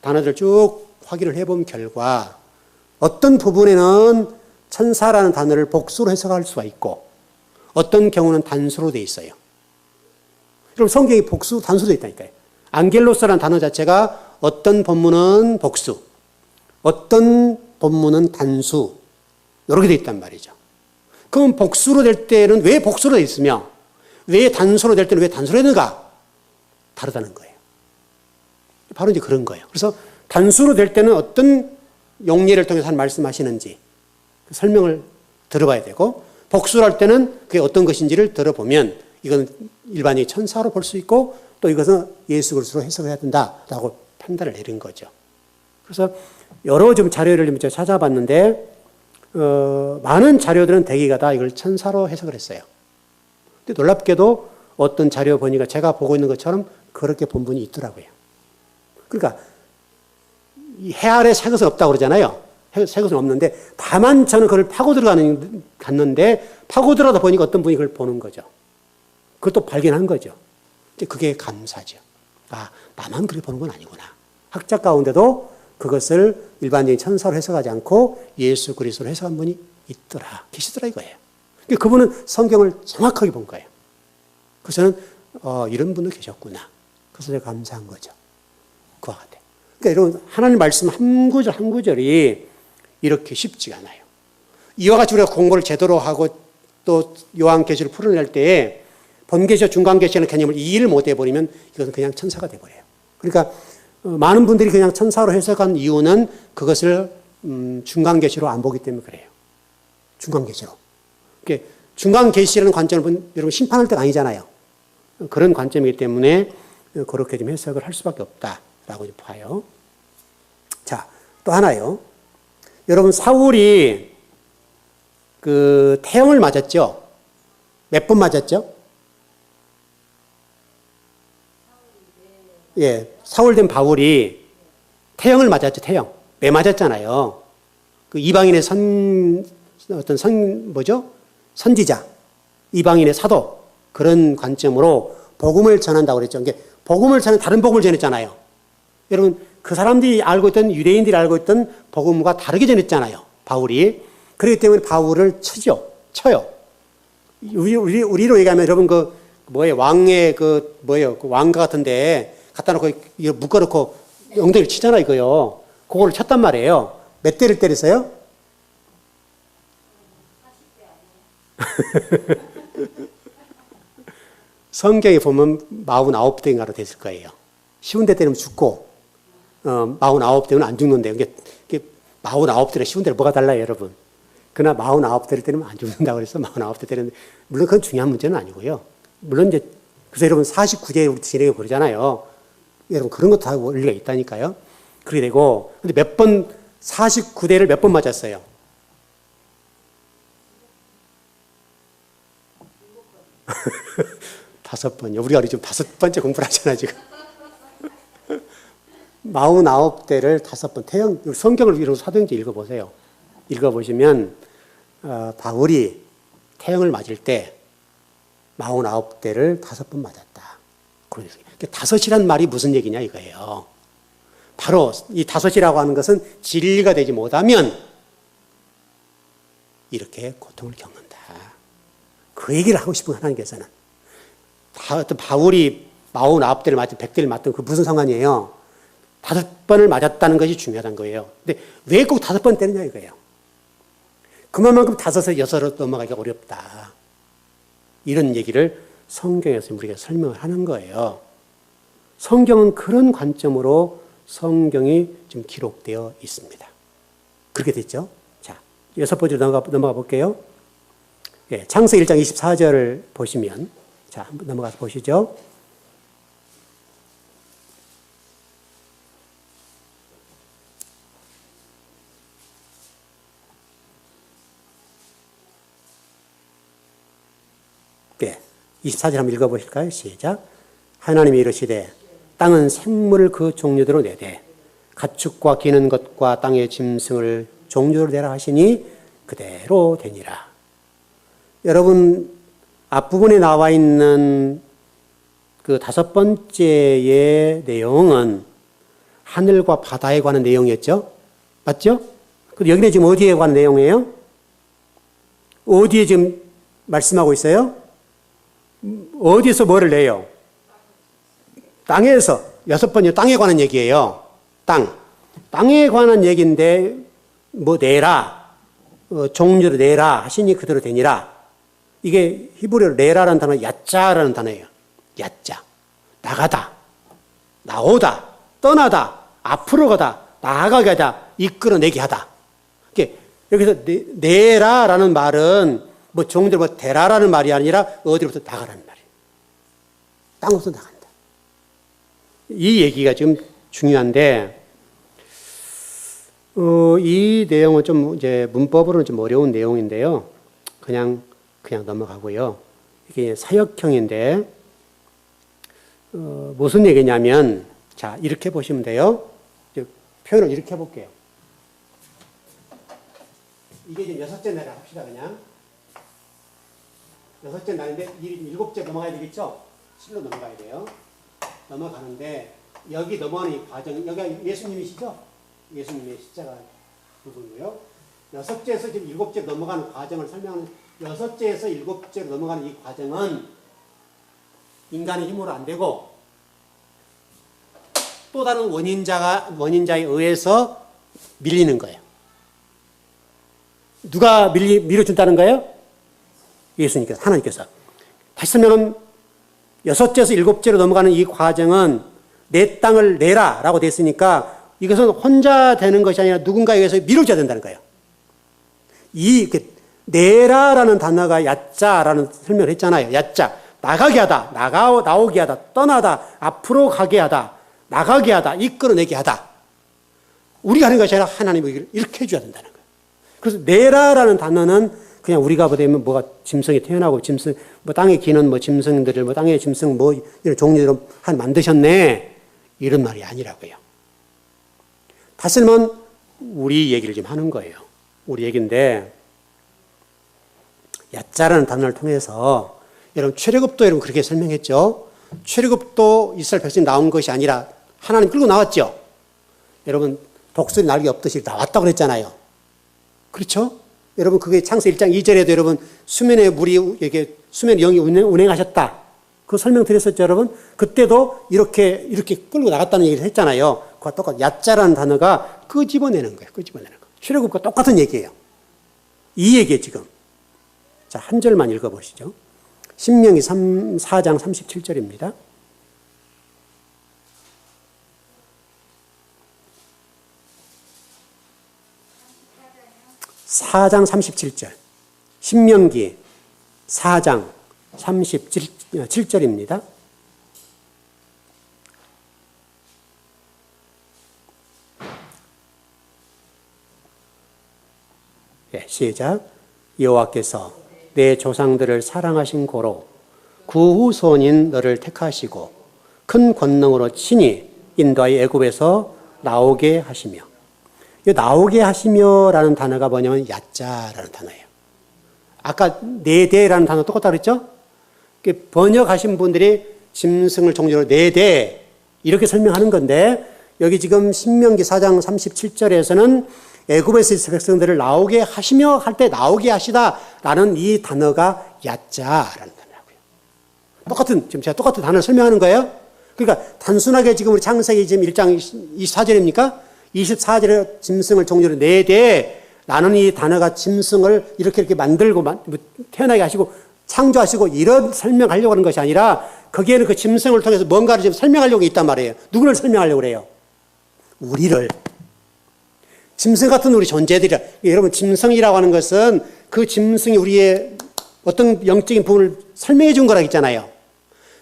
단어들을 쭉 확인을 해본 결과 어떤 부분에는 천사라는 단어를 복수로 해석할 수가 있고 어떤 경우는 단수로 되어 있어요. 그럼 성경이 복수, 단수로 되어 있다니까요. 앙겔로스라는 단어 자체가 어떤 본문은 복수, 어떤 본문은 단수 이렇게 되어 있단 말이죠. 그럼 복수로 될 때는 왜 복수로 되어 있으며 왜 단수로 될 때는 왜 단수로 되는가? 다르다는 거예요. 바로 이제 그런 거예요. 그래서 단수로 될 때는 어떤 용례를 통해서 한 말씀하시는지 설명을 들어봐야 되고 복수를 할 때는 그게 어떤 것인지를 들어보면 이건 일반적인 천사로 볼 수 있고 또 이것은 예수 그리스도로 해석해야 된다라고 판단을 내린 거죠. 그래서 여러 좀 자료를 좀 찾아봤는데 많은 자료들은 대개가 다 이걸 천사로 해석을 했어요. 근데 놀랍게도 어떤 자료 보니까 제가 보고 있는 것처럼 그렇게 본 분이 있더라고요. 그러니까 이 해 아래 새 것은 없다고 그러잖아요. 새 것은 없는데 다만 저는 그걸 파고 갔는데 파고 들어가다 보니까 어떤 분이 그걸 보는 거죠. 그걸 또 발견한 거죠. 그게 감사죠. 아, 나만 그렇게 보는 건 아니구나. 학자 가운데도 그것을 일반적인 천사로 해석하지 않고 예수 그리스도로 해석한 분이 있더라. 계시더라 이거예요. 그분은 성경을 정확하게 본 거예요. 그래서 저는 이런 분도 계셨구나. 그래서 제가 감사한 거죠. 그와 같아요. 그러니까 여러분 하나님 말씀 한 구절 한 구절이 이렇게 쉽지가 않아요. 이와 같이 우리가 공부를 제대로 하고 또 요한계시를 풀어낼 때에 본계시와 중간계시라는 개념을 이해를 못 해버리면 이것은 그냥 천사가 돼버려요. 그러니까 많은 분들이 그냥 천사로 해석한 이유는 그것을 중간계시로 안 보기 때문에 그래요. 중간계시로. 그러니까 중간계시라는 관점을 보면 여러분 심판할 때가 아니잖아요. 그런 관점이기 때문에 그렇게 좀 해석을 할 수밖에 없다라고 봐요. 자, 또 하나요. 여러분 사울이 그 태형을 맞았죠? 몇 번 맞았죠? 예, 사울된 바울이 태형을 맞았죠, 태형. 매 맞았잖아요. 그 이방인의 선지자, 이방인의 사도, 그런 관점으로 복음을 전한다고 그랬죠. 그러니까 복음을 전한 다른 복음을 전했잖아요. 여러분, 그 사람들이 알고 있던, 유대인들이 알고 있던 복음과 다르게 전했잖아요, 바울이. 그렇기 때문에 바울을 쳐요. 우리로 얘기하면 여러분 왕의 그 왕가 같은데 갖다 놓고 묶어놓고 엉덩이를 치잖아, 이거요. 그거를 쳤단 말이에요. 몇 대를 때렸어요? 성경에 보면 49대인가로 됐을 거예요. 쉬운 데 때리면 죽고, 49대는 안 죽는데, 이게 49대랑 쉬운 데는 뭐가 달라요, 여러분? 그러나 49대를 때리면 안 죽는다고 그래서 49대 때리는데, 물론 그건 중요한 문제는 아니고요. 물론 이제, 그래서 여러분 49제 우리 진행해 그러잖아요. 여러분 그런 것도 다 원리가 있다니까요. 그렇게 되고, 근데 49대를 몇 번 맞았어요? 5번이요. 우리가 지금 5번째 공부를 하잖아요, 지금. 49대를 5번, 성경을 이런 사도행전 읽어보세요. 읽어보시면, 바울이 태형을 맞을 때 49대를 5번 맞았다. 그러니까 5이란 말이 무슨 얘기냐 이거예요. 바로 이 5이라고 하는 것은 진리가 되지 못하면 이렇게 고통을 겪는다. 그 얘기를 하고 싶은 하나님께서는. 바울이 49대를 맞든 100대를 맞든 그 무슨 상관이에요? 5번을 맞았다는 것이 중요하다는 거예요. 근데 왜 꼭 5번 때리냐 이거예요. 그만큼 5에서 6으로 넘어가기가 어렵다. 이런 얘기를 성경에서 우리가 설명을 하는 거예요. 성경은 그런 관점으로 성경이 지금 기록되어 있습니다. 그렇게 됐죠? 자, 6번째로 넘어가 볼게요. 예, 창세기 1장 24절을 보시면, 자, 한번 넘어가서 보시죠. 네, 24절 한번 읽어보실까요? 시작. 하나님이 이르시되 땅은 생물을 그 종류대로 내되 가축과 기는 것과 땅의 짐승을 종류대로 내라 하시니 그대로 되니라. 여러분 앞부분에 나와 있는 그 5번째의 내용은 하늘과 바다에 관한 내용이었죠? 맞죠? 근데 여기는 지금 어디에 관한 내용이에요? 어디에 지금 말씀하고 있어요? 어디서 뭐를 내요? 땅에서. 6번째 땅에 관한 얘기예요. 땅에 관한 얘기인데 뭐 내라, 종류로 내라 하시니 그대로 되니라. 이게 히브리어로 내라라는 단어, 야짜라는 단어예요. 야짜. 나가다, 나오다, 떠나다, 앞으로 가다, 나아가게 하다, 이끌어내게 하다. 여기서 내라라는 말은 뭐 종들 뭐 대라라는 말이 아니라 어디로부터 나가라는 말이에요. 땅으로부터 나간다. 이 얘기가 지금 중요한데, 이 내용은 좀 이제 문법으로는 좀 어려운 내용인데요. 그냥 넘어가고요. 이게 사역형인데, 무슨 얘기냐면, 자, 이렇게 보시면 돼요. 표현을 이렇게 해볼게요. 이게 지금 6째 날이라 합시다, 그냥. 6째 날인데, 7째 넘어가야 되겠죠? 7로 넘어가야 돼요. 넘어가는데, 여기 넘어가는 이 과정, 여기가 예수님이시죠? 예수님의 십자가 부분이고요. 6째에서 지금 7째 넘어가는 과정을 설명하는, 6째에서 7째로 넘어가는 이 과정은 인간의 힘으로 안 되고, 또 다른 원인자에 의해서 밀리는 거예요. 누가 밀어준다는 거예요? 예수님께서, 하나님께서. 다시 설명은 6째에서 7째로 넘어가는 이 과정은 내 땅을 내라 라고 됐으니까 이것은 혼자 되는 것이 아니라 누군가에 의해서 밀어줘야 된다는 거예요. 내라라는 단어가 야짜라는 설명을 했잖아요. 야짜. 나가게 하다, 나오게 하다, 떠나다, 앞으로 가게 하다, 나가게 하다, 이끌어내게 하다. 우리가 하는 것이 아니라 하나님이 이렇게 해줘야 된다는 거예요. 그래서 내라라는 단어는 그냥 우리가 보면 뭐가 짐승이 태어나고 짐승, 뭐 땅에 기는 뭐 짐승들을 뭐 땅의 짐승 뭐 이런 종류로 만드셨네. 이런 말이 아니라고요. 다시 말하면 우리 얘기를 좀 하는 거예요. 우리 얘기인데, 야짜라는 단어를 통해서 여러분 출애굽도 여러분 그렇게 설명했죠. 출애굽도 이스라엘 백성이 나온 것이 아니라 하나님 끌고 나왔죠. 여러분 독수리 날개 없듯이 나왔다고 그랬잖아요. 그렇죠? 여러분 그게 창세기 1장 2절에도 여러분 수면에 물이 이렇게 수면 영이 운행하셨다. 그 설명 드렸었죠, 여러분. 그때도 이렇게 끌고 나갔다는 얘기를 했잖아요. 똑같 야자라는 단어가 끄집어내는 거예요. 끄집어내는 거. 출애굽과 똑같은 얘기예요. 이 얘기예요, 지금. 자, 한 절만 읽어보시죠. 신명기 4장 37절입니다. 4장 37절. 신명기 4장 37절입니다. 예, 시작. 여호와께서 내 조상들을 사랑하신 고로 그 후손인 너를 택하시고 큰 권능으로 친히 인도하여 애굽에서 나오게 하시며, 이 나오게 하시며라는 단어가 뭐냐면 야자라는 단어예요. 아까 네대라는 단어 똑같다 그랬죠? 번역하신 분들이 짐승을 종류로 네대 이렇게 설명하는 건데, 여기 지금 신명기 4장 37절에서는 애굽에서 있을 백성들을 나오게 하시며 할 때 나오게 하시다라는 이 단어가 야자라는 단어라고요. 똑같은, 지금 제가 똑같은 단어를 설명하는 거예요. 그러니까 단순하게 지금 우리 창세기 지금 1장 24절입니까? 24절에 짐승을 종류로 네대라는 이 단어가 짐승을 이렇게 만들고 태어나게 하시고 창조하시고 이런 설명하려고 하는 것이 아니라, 거기에는 그 짐승을 통해서 뭔가를 지금 설명하려고 있단 말이에요. 누구를 설명하려고 그래요? 우리를. 짐승 같은 우리 존재들이라. 여러분, 짐승이라고 하는 것은 그 짐승이 우리의 어떤 영적인 부분을 설명해 준 거라고 했잖아요.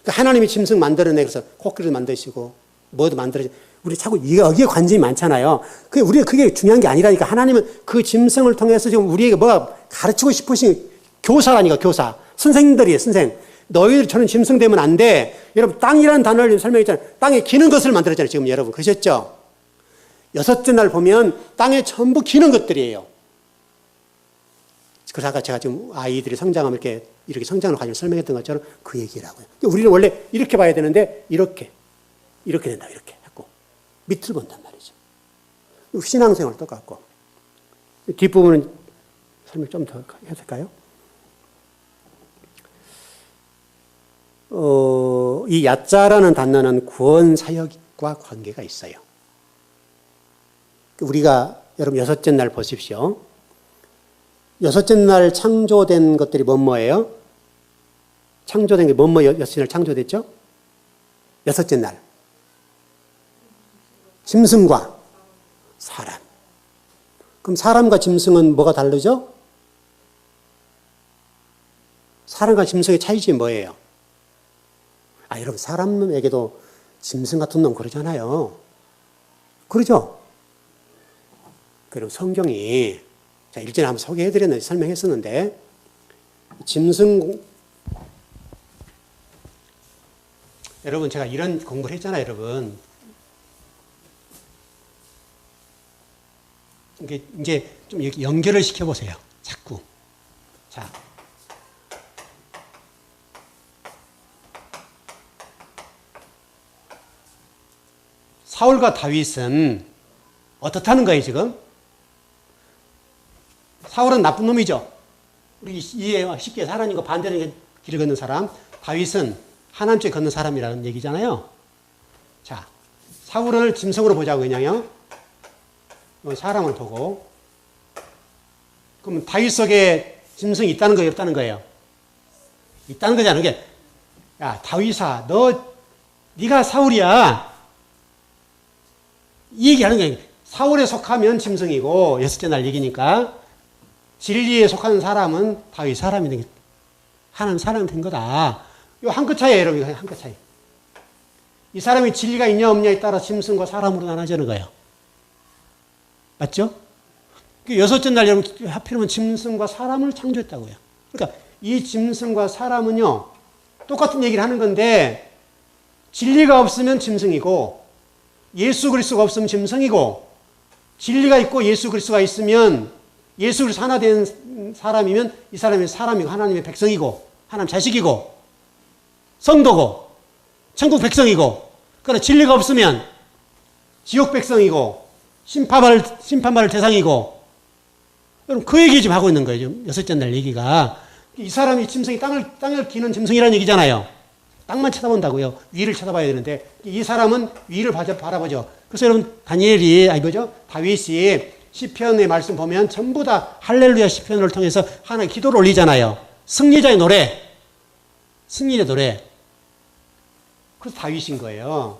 그러니까 하나님이 짐승 만들어내, 그래서 코끼리를 만드시고 뭐도 만들어지고, 우리 자꾸 여기에 관심이 많잖아요. 우리가 그게 중요한 게 아니라니까. 하나님은 그 짐승을 통해서 지금 우리에게 뭐가 가르치고 싶으신 교사라니까, 교사. 선생님들이에요, 선생. 너희들 저는 짐승 되면 안 돼. 여러분, 땅이라는 단어를 설명했잖아요. 땅에 기는 것을 만들었잖아요, 지금 여러분. 그러셨죠? 여섯째 날 보면 땅에 전부 기는 것들이에요. 그래서 아까 제가 지금 아이들이 성장하면 이렇게 성장을 가지고 설명했던 것처럼 그 얘기라고요. 우리는 원래 이렇게 봐야 되는데, 이렇게 된다, 이렇게 했고. 밑을 본단 말이죠. 신앙생활 똑같고. 뒷부분은 설명 좀 더 해도 될까요? 이 야자라는 단어는 구원 사역과 관계가 있어요. 우리가 여러분 여섯째 날 보십시오. 여섯째 날 창조된 것들이 뭐예요? 창조된 게 여섯째 날 창조됐죠? 여섯째 날. 짐승과 사람. 그럼 사람과 짐승은 뭐가 다르죠? 사람과 짐승의 차이점이 뭐예요? 여러분, 사람에게도 짐승 같은 놈 그러잖아요. 그러죠? 그럼 성경이, 자, 일전에 한번 소개해드렸는데, 설명했었는데, 짐승, 여러분, 제가 이런 공부를 했잖아요, 여러분. 이제 좀 연결을 시켜보세요. 자꾸. 자. 사울과 다윗은 어떻다는 거예요, 지금? 사울은 나쁜 놈이죠. 우리 이해 쉽게 하나님과 반대되는 길을 걷는 사람. 다윗은 하나님 쪽에 걷는 사람이라는 얘기잖아요. 자, 사울을 짐승으로 보자고 그냥요. 사람을 보고. 그럼 다윗 속에 짐승이 있다는 거예요, 없다는 거예요? 있다는 거잖아요. 이게, 야, 다윗아, 네가 사울이야. 이 얘기하는 거예요. 사울에 속하면 짐승이고, 여섯째 날 얘기니까, 진리에 속하는 사람은 다윗 사람이 된, 하나님 사람이 된 거다. 이 한 끗 차이에요, 여러분. 한 끗 차이. 이 사람이 진리가 있냐 없냐에 따라 짐승과 사람으로 나눠지는 거예요. 맞죠? 여섯째 날 여러분, 하필이면 짐승과 사람을 창조했다고요. 그러니까 이 짐승과 사람은요, 똑같은 얘기를 하는 건데, 진리가 없으면 짐승이고, 예수 그리스도가 없으면 짐승이고, 진리가 있고 예수 그리스도가 있으면, 예수 그리스도 하나 된 사람이면 이 사람이 사람이고 하나님의 백성이고, 하나님 자식이고, 성도고, 천국 백성이고, 그러나 진리가 없으면 지옥 백성이고, 심판받을 대상이고, 여러분 그 얘기 지금 하고 있는 거예요. 지금 여섯째 날 얘기가. 이 사람이 짐승이 땅을 기는 짐승이라는 얘기잖아요. 땅만 쳐다본다고요. 위를 쳐다봐야 되는데 이 사람은 위를 바라보죠. 그래서 여러분 다윗이 시편의 말씀 보면 전부 다 할렐루야 시편을 통해서 하나님 기도를 올리잖아요. 승리자의 노래. 그래서 다윗인 거예요.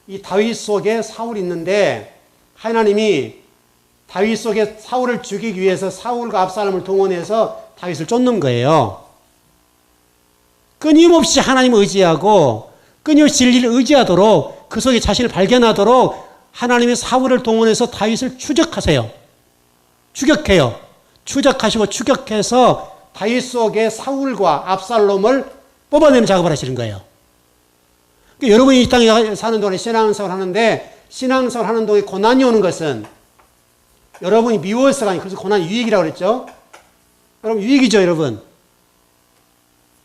이 다윗 속에 사울이 있는데 하나님이 다윗 속에 사울을 죽이기 위해서 사울과 압살롬을 동원해서 다윗을 쫓는 거예요. 끊임없이 하나님을 의지하고 끊임없이 진리를 의지하도록 그 속에 자신을 발견하도록 하나님의 사울을 동원해서 다윗을 추적해요. 추적하시고 추격해서 다윗 속에 사울과 압살롬을 뽑아내는 작업을 하시는 거예요. 그러니까 여러분이 이 땅에 사는 동안에 신앙생활을 하는데 신앙생활을 하는 동안에 고난이 오는 것은 여러분이 미워서가 아니고 그래서 고난이 유익이라고 그랬죠. 여러분 유익이죠, 여러분.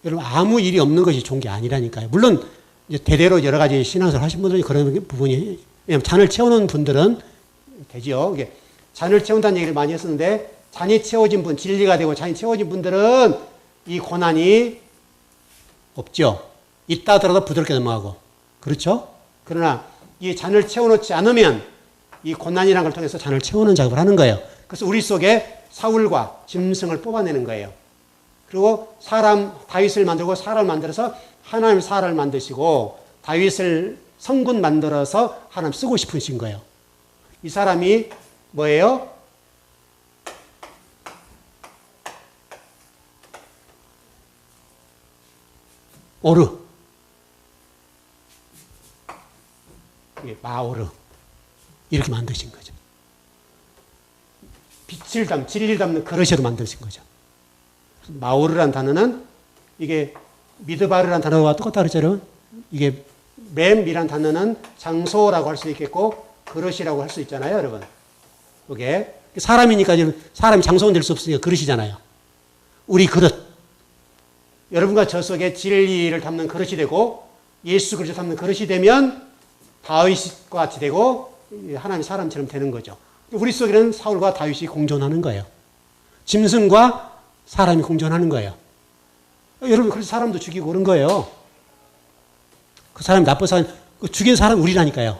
여러분 아무 일이 없는 것이 좋은 게 아니라니까요. 물론 이제 대대로 여러 가지 신앙생활 하신 분들은 그런 부분이 왜냐하면 잔을 채우는 분들은 되죠. 이게 잔을 채운다는 얘기를 많이 했었는데 잔이 채워진 분, 진리가 되고 잔이 채워진 분들은 이 고난이 없죠. 있다 하더라도 부드럽게 넘어가고. 그렇죠? 그러나 이 잔을 채워놓지 않으면 이 고난이라는 걸 통해서 잔을 채우는 작업을 하는 거예요. 그래서 우리 속에 사울과 짐승을 뽑아내는 거예요. 그리고 다윗을 만들고 사람을 만들어서 하나님 사람을 만드시고 다윗을 성군 만들어서 하나님 쓰고 싶으신 거예요. 이 사람이 뭐예요? 오르. 마오르. 이렇게 만드신 거죠. 진리를 담는 그릇으로 만드신 거죠. 마오르란 단어는 이게 미드바르란 단어와 똑같다 그랬죠, 여러분? 이게 맴이란 단어는 장소라고 할 수 있겠고 그릇이라고 할 수 있잖아요, 여러분. 이게 사람이니까 사람이 장소는 될 수 없으니까 그릇이잖아요. 우리 그릇. 여러분과 저 속에 진리를 담는 그릇이 되고 예수 그리스도 담는 그릇이 되면 다윗과 같이 되고 하나님의 사람처럼 되는 거죠. 우리 속에는 사울과 다윗이 공존하는 거예요. 짐승과 사람이 공존하는 거예요. 여러분 그래서 사람도 죽이고 그런 거예요. 그 사람이 나쁜 사람, 죽인 사람 우리라니까요.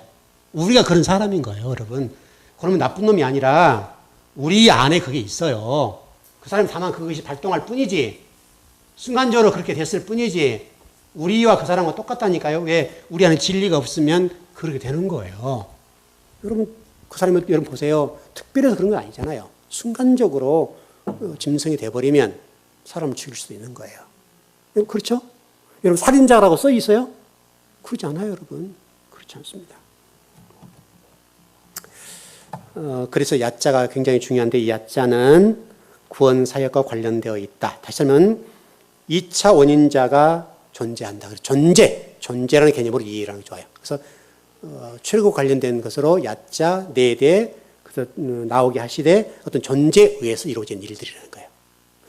우리가 그런 사람인 거예요, 여러분. 그러면 나쁜 놈이 아니라 우리 안에 그게 있어요. 그 사람이 다만 그것이 발동할 뿐이지 순간적으로 그렇게 됐을 뿐이지 우리와 그 사람과 똑같다니까요. 왜? 우리 안에 진리가 없으면 그렇게 되는 거예요. 여러분 그 사람이 여러분 보세요. 특별해서 그런 건 아니잖아요. 순간적으로 짐승이 돼버리면 사람을 죽일 수도 있는 거예요. 그렇죠? 여러분 살인자라고 써 있어요? 그렇지 않아요, 여러분. 그렇지 않습니다. 그래서 야자가 굉장히 중요한데 이 야자는 구원 사역과 관련되어 있다. 다시 말하면 2차 원인자가 존재한다. 존재라는 개념으로 이해하는 게 좋아요. 그래서 출애굽 관련된 것으로 야자, 네대, 그래서 나오게 하시되 어떤 존재에 의해서 이루어진 일들이라는 거예요.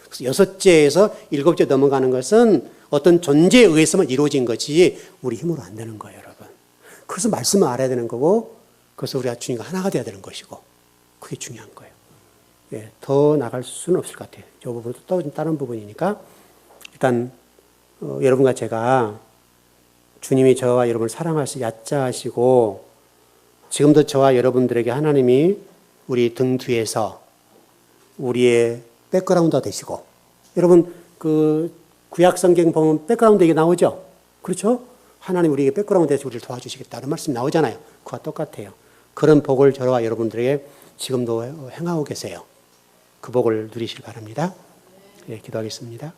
그래서 6제에서 7제 넘어가는 것은 어떤 존재에 의해서만 이루어진 것이 우리 힘으로 안 되는 거예요, 여러분. 그래서 말씀을 알아야 되는 거고, 그래서 우리가 주님과 하나가 되어야 되는 것이고, 그게 중요한 거예요. 예, 더 나갈 수는 없을 것 같아요. 저 부분도 또 다른 부분이니까 일단 여러분과 제가 주님이 저와 여러분을 사랑하시 야자하시고 지금도 저와 여러분들에게 하나님이 우리 등 뒤에서 우리의 백그라운드가 되시고 여러분 그 구약 성경 보면 백그라운드 얘기 나오죠? 그렇죠? 하나님 우리에게 백그라운드에서 우리를 도와주시겠다는 말씀 나오잖아요. 그와 똑같아요. 그런 복을 저와 여러분들에게 지금도 행하고 계세요. 그 복을 누리시길 바랍니다. 예, 기도하겠습니다.